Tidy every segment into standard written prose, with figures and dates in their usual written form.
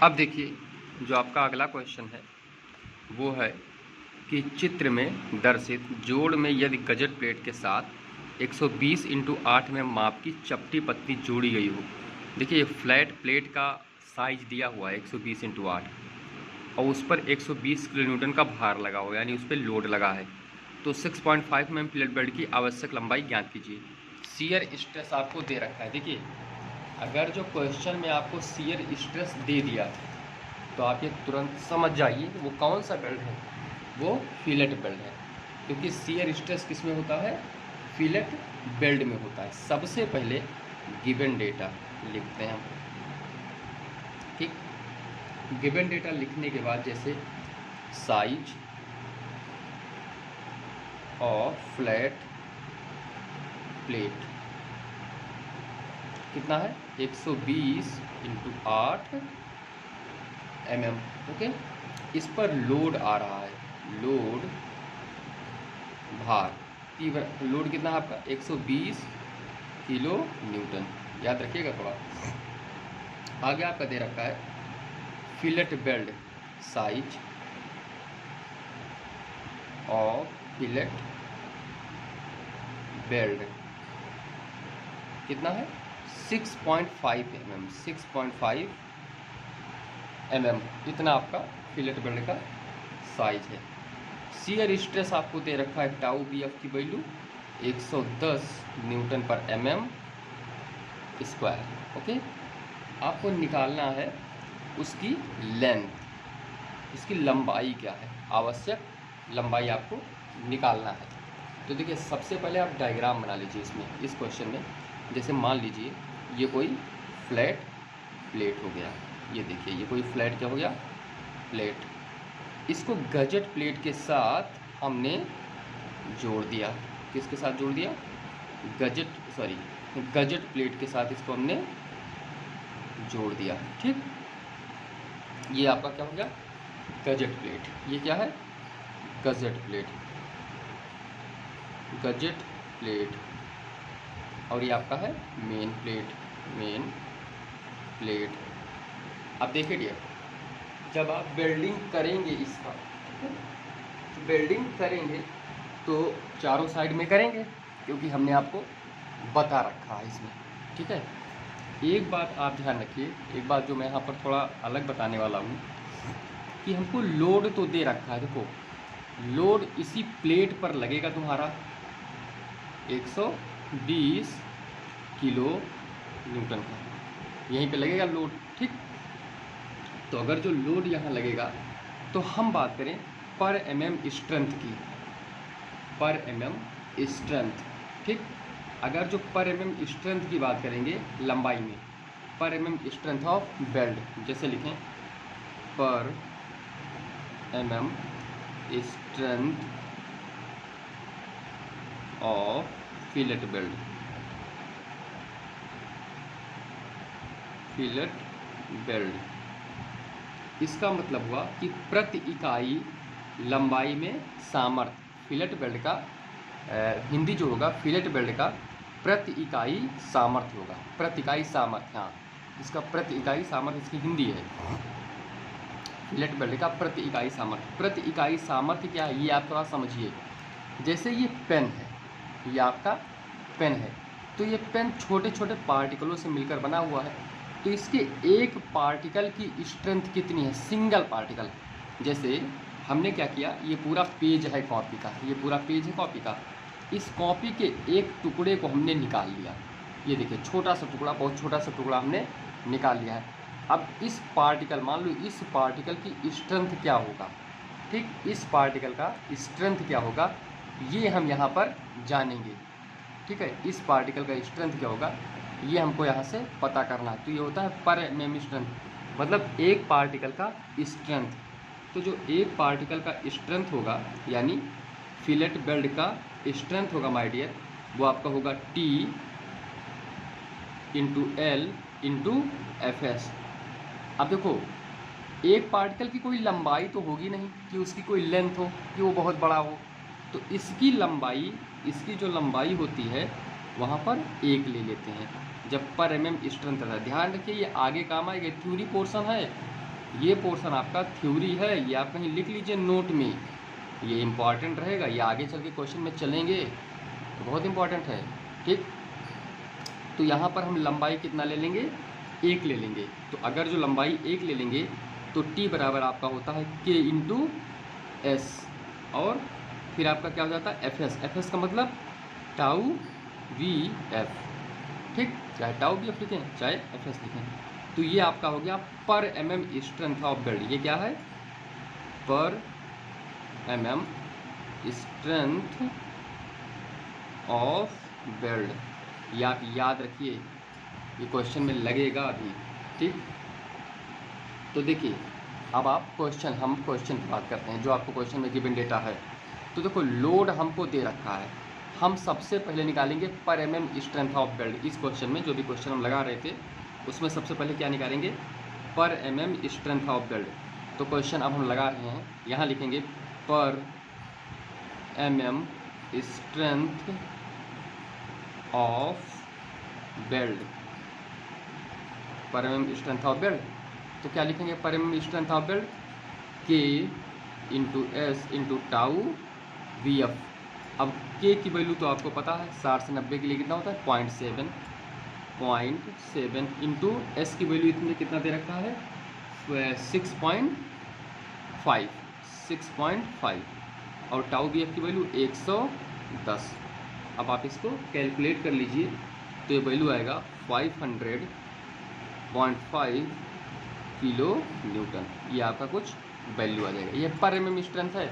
अब देखिए जो आपका अगला क्वेश्चन है वो है कि चित्र में दर्शित जोड़ में यदि गजट प्लेट के साथ 120 × 8 में माप की चपटी पत्ती जोड़ी गई हो। देखिए ये फ्लैट प्लेट का साइज दिया हुआ है 120 × 8 और उस पर 120 किलोन्यूटन का भार लगा हुआ है, यानी उस पर लोड लगा है। तो 6.5 mm प्लेट बेल्ट की आवश्यक लंबाई ज्ञात कीजिए। शियर स्ट्रेस आपको दे रखा है। देखिए अगर जो क्वेश्चन में आपको शियर स्ट्रेस दे दिया तो आप ये तुरंत समझ जाइए वो कौन सा बेल्ट है, वो फिलेट बेल्ट है। क्योंकि शियर स्ट्रेस किस में होता है, फिलेट बेल्ट में होता है। सबसे पहले गिवन डेटा लिखते हैं हम, ठीक। गिवन डेटा लिखने के बाद जैसे साइज ऑफ फ्लैट प्लेट कितना है 120 × 8 mm, ओके। इस पर लोड आ रहा है, लोड भार लोड कितना है आपका 120 किलो न्यूटन, याद रखिएगा थोड़ा। आगे आपका दे रखा है फिलेट बेल्ट साइज और फिलेट बेल्ट कितना है 6.5 mm, 6.5 mm इतना आपका फिलेट बेल्ट का साइज है। शियर स्ट्रेस आपको दे रखा है टाउ बी एफ की वैल्यू 110 न्यूटन पर mm स्क्वायर, ओके। आपको निकालना है उसकी लेंथ, उसकी लंबाई क्या है, आवश्यक लंबाई आपको निकालना है। तो देखिए सबसे पहले आप डायग्राम बना लीजिए इसमें, इस क्वेश्चन में। जैसे मान लीजिए ये कोई फ्लैट प्लेट हो गया, ये देखिए ये कोई फ्लैट क्या हो गया, प्लेट। इसको गजट प्लेट के साथ हमने जोड़ दिया। किसके साथ जोड़ दिया, गजट प्लेट के साथ इसको हमने जोड़ दिया, ठीक। ये आपका क्या हो गया, गजट प्लेट। ये क्या है, गजट प्लेट, गजट प्लेट। और ये आपका है मेन प्लेट, मेन प्लेट। अब देखिए डियर, जब आप वेल्डिंग करेंगे इसका, वेल्डिंग करेंगे तो चारों साइड में करेंगे, क्योंकि हमने आपको बता रखा है इसमें, ठीक है। एक बात आप ध्यान रखिए, एक बात जो मैं यहाँ पर थोड़ा अलग बताने वाला हूँ कि हमको लोड तो दे रखा है। देखो लोड इसी प्लेट पर लगेगा तुम्हारा 120 किलो न्यूटन का, यहीं पे लगेगा लोड, ठीक। तो अगर जो लोड यहाँ लगेगा तो हम बात करें पर mm स्ट्रेंथ की, पर mm स्ट्रेंथ, ठीक। अगर जो पर mm स्ट्रेंथ की बात करेंगे लंबाई में, पर mm स्ट्रेंथ ऑफ बेल्ट, जैसे लिखें पर mm strength of fillet belt, fillet belt. इसका मतलब हुआ कि प्रति इकाई लंबाई में सामर्थ्य, फिलेट बेल्ट का हिंदी जो होगा फिलेट बेल्ट का प्रति इकाई सामर्थ्य होगा, प्रति इकाई सामर्थ्य। हाँ, इसका प्रति इकाई सामर्थ्य इसकी हिंदी है, फिलेट बेल्ट का प्रति इकाई सामर्थ्य। प्रति इकाई सामर्थ्य क्या है ये आप थोड़ा समझिए। जैसे ये पेन है, ये आपका पेन है, तो ये पेन छोटे छोटे पार्टिकलों से मिलकर बना हुआ है। तो इसके एक पार्टिकल की स्ट्रेंथ कितनी है, सिंगल पार्टिकल। जैसे हमने क्या किया, ये पूरा पेज है कॉपी का, ये पूरा पेज है कॉपी का, इस कॉपी के एक टुकड़े को हमने निकाल लिया। ये देखिए छोटा सा टुकड़ा, बहुत छोटा सा टुकड़ा हमने निकाल लिया है। अब इस पार्टिकल, मान लो इस पार्टिकल की स्ट्रेंथ क्या होगा, ठीक, इस पार्टिकल का स्ट्रेंथ क्या होगा ये हम यहाँ पर जानेंगे, ठीक है। इस पार्टिकल का स्ट्रेंथ क्या होगा ये हमको यहाँ से पता करना है। तो ये होता है पर mm स्ट्रेंथ, मतलब एक पार्टिकल का स्ट्रेंथ। तो जो एक पार्टिकल का स्ट्रेंथ होगा, यानी फिलेट बेल्ट का स्ट्रेंथ होगा माय डियर, वो आपका होगा T × L × Fs। अब देखो एक पार्टिकल की कोई लंबाई तो होगी नहीं कि उसकी कोई लेंथ हो कि वो बहुत बड़ा हो, तो इसकी लंबाई, इसकी जो लंबाई होती है वहाँ पर 1 ले लेते हैं जब पर mm स्ट्रेंथ रहता है। ध्यान रखिए ये आगे काम आएगा, थ्योरी पोर्शन है ये पोर्शन आपका थ्योरी है, ये आप कहीं लिख लीजिए नोट में, ये इम्पॉर्टेंट रहेगा, ये आगे चल के क्वेश्चन में चलेंगे तो बहुत इम्पॉर्टेंट है। ठीक, तो यहाँ पर हम लंबाई कितना ले लेंगे, 1 ले लेंगे। तो अगर जो लंबाई 1 ले लेंगे तो टी बराबर आपका होता है के इंटू एस, और फिर आपका क्या हो जाता है एफ एस। एफ एस का मतलब टाउ वी एफ। ठीक, चाहे टाउ वी एफ लिखें चाहे एफ एस लिखें। तो ये आपका हो गया per M M strength of belt. ये क्या है, per M M strength of belt. ये आप याद रखिए, ये क्वेश्चन में लगेगा अभी। ठीक, तो देखिए अब आप हम क्वेश्चन की बात करते हैं, जो आपको क्वेश्चन में गिवन डेटा है। तो देखो लोड हमको दे रखा है, हम सबसे पहले निकालेंगे per M M strength of belt. इस क्वेश्चन में जो भी क्वेश्चन हम लगा रहे थे उसमें सबसे पहले क्या निकालेंगे, per M M strength of belt. तो क्वेश्चन अब हम लगा रहे हैं, यहाँ लिखेंगे per M M strength of belt, per M M strength of belt. तो क्या लिखेंगे, per M M strength of belt K into S into tau V F. अब के की वैल्यू तो आपको पता है 60 से 90 के लिए कितना होता है 0.7 इंटू एस की वैल्यू इतने कितना दे रखा है 6.5 और टाउ वी एफ की वैल्यू 110। अब आप इसको कैलकुलेट कर लीजिए तो ये वैल्यू आएगा 500.5 किलो न्यूटन। ये आपका कुछ वैल्यू आ जाएगा। ये पर एम एम स्ट्रेंथ है,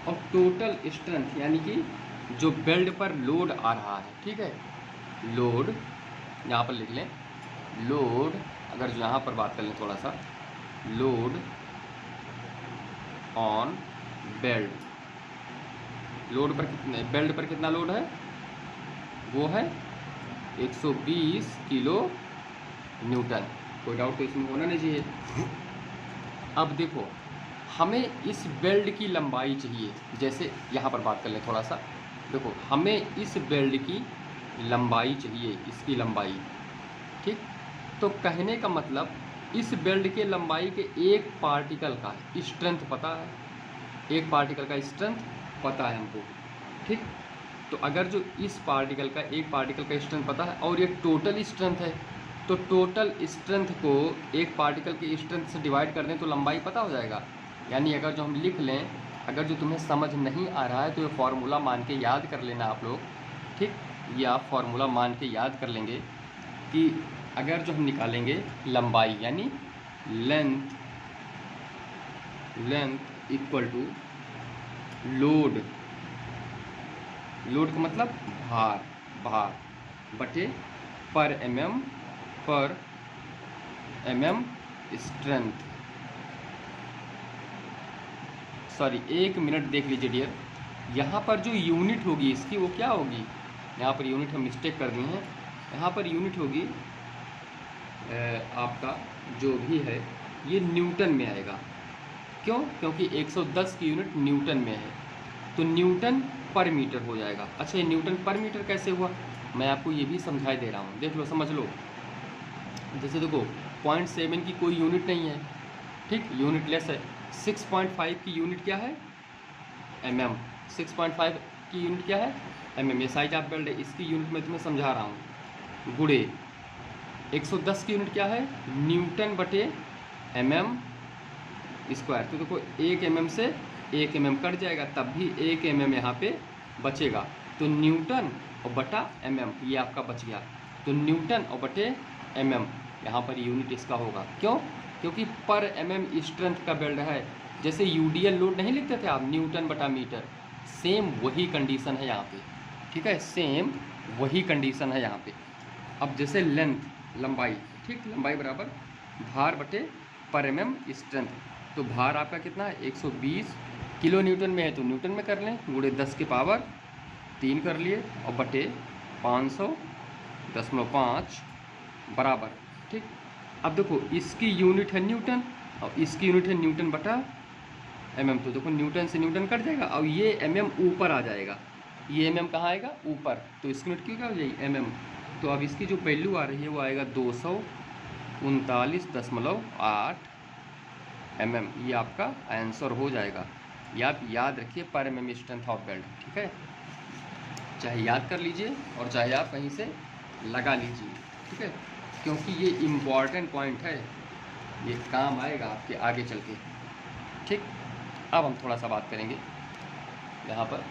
और टोटल स्ट्रेंथ यानी कि जो बेल्ट पर लोड आ रहा है। ठीक है, लोड यहाँ पर लिख लें, लोड अगर जो यहाँ पर बात कर लें थोड़ा सा, लोड ऑन बेल्ट, लोड पर कितने, बेल्ट पर कितना लोड है, वो है 120 किलो न्यूटन। कोई डाउट तो इसमें होना नहीं चाहिए। अब देखो हमें इस बेल्ट की लंबाई चाहिए, जैसे यहाँ पर बात कर लें थोड़ा सा, देखो हमें इस बेल्ट की लंबाई चाहिए, इसकी लंबाई। ठीक, तो कहने का मतलब इस बेल्ट के लंबाई के एक पार्टिकल का स्ट्रेंथ पता है, एक पार्टिकल का स्ट्रेंथ पता है हमको। ठीक, तो अगर जो इस पार्टिकल का एक पार्टिकल का स्ट्रेंथ पता है और ये टोटल स्ट्रेंथ है, तो टोटल स्ट्रेंथ को एक पार्टिकल के स्ट्रेंथ से डिवाइड कर दें तो लंबाई पता हो जाएगा। यानी अगर जो हम लिख लें, अगर जो तुम्हें समझ नहीं आ रहा है तो ये फार्मूला मान के याद कर लेना आप लोग। ठीक, ये आप फार्मूला मान के याद कर लेंगे कि अगर जो हम निकालेंगे लंबाई यानी length equal to load, load का मतलब भार बटे per M M strength. Sorry, 1 minute देख लीजिए डियर, यहाँ पर जो यूनिट होगी इसकी वो क्या होगी, यहाँ पर यूनिट हम मिस्टेक कर दिए हैं, यहाँ पर यूनिट होगी आपका जो भी है ये न्यूटन में आएगा। क्यों, क्योंकि 110 की यूनिट न्यूटन में है, तो न्यूटन पर मीटर हो जाएगा। अच्छा, ये न्यूटन पर मीटर कैसे हुआ, मैं आपको ये भी समझाई दे रहा हूँ, देख लो समझ लो। जैसे देखो 0.7 की कोई यूनिट नहीं है, ठीक, यूनिट लेस है। 6.5 की यूनिट क्या है, mm। 6.5 की यूनिट क्या है, mm। ये साइज ऑफ बेल्ट है, इसकी यूनिट मैं तुम्हें समझा रहा हूँ, गुणे 110 की यूनिट क्या है, न्यूटन बटे mm स्क्वायर। तो देखो 1 mm से 1 mm कट जाएगा, तब भी 1 mm यहाँ पे बचेगा, तो न्यूटन और बटा mm ये आपका बच गया। तो न्यूटन और बटे mm यहाँ पर यूनिट इसका होगा। क्यों, क्योंकि पर mm स्ट्रेंथ का बेल्ट है। जैसे यूडीएल लोड नहीं लिखते थे आप, न्यूटन बटा मीटर, सेम वही कंडीशन है यहाँ पे। ठीक है, सेम वही कंडीशन है यहाँ पे। अब जैसे लेंथ, लंबाई, ठीक, लंबाई बराबर भार बटे पर mm स्ट्रेंथ। तो भार आपका कितना है 120 किलो न्यूटन में है, तो न्यूटन में कर लें, गुणे 10 की पावर 3 कर लिए, और बटे 500.5 बराबर। ठीक, अब देखो इसकी यूनिट है न्यूटन और इसकी यूनिट है न्यूटन बटा mm। तो देखो न्यूटन से न्यूटन कट जाएगा और ये mm ऊपर आ जाएगा, ये mm कहाँ आएगा ऊपर, तो इसकी यूनिट क्यों क्या हो जाएगी mm। तो अब इसकी जो वैल्यू आ रही है वो आएगा 239.8 mm, ये आपका आंसर हो जाएगा। ये आप याद रखिए पर mm स्ट्रेंथ ऑफ बेल्ट, ठीक है, चाहे याद कर लीजिए और चाहे आप कहीं से लगा लीजिए, ठीक है, क्योंकि ये इम्पॉर्टेंट पॉइंट है, ये काम आएगा आपके आगे चल के। ठीक, अब हम थोड़ा सा बात करेंगे यहाँ पर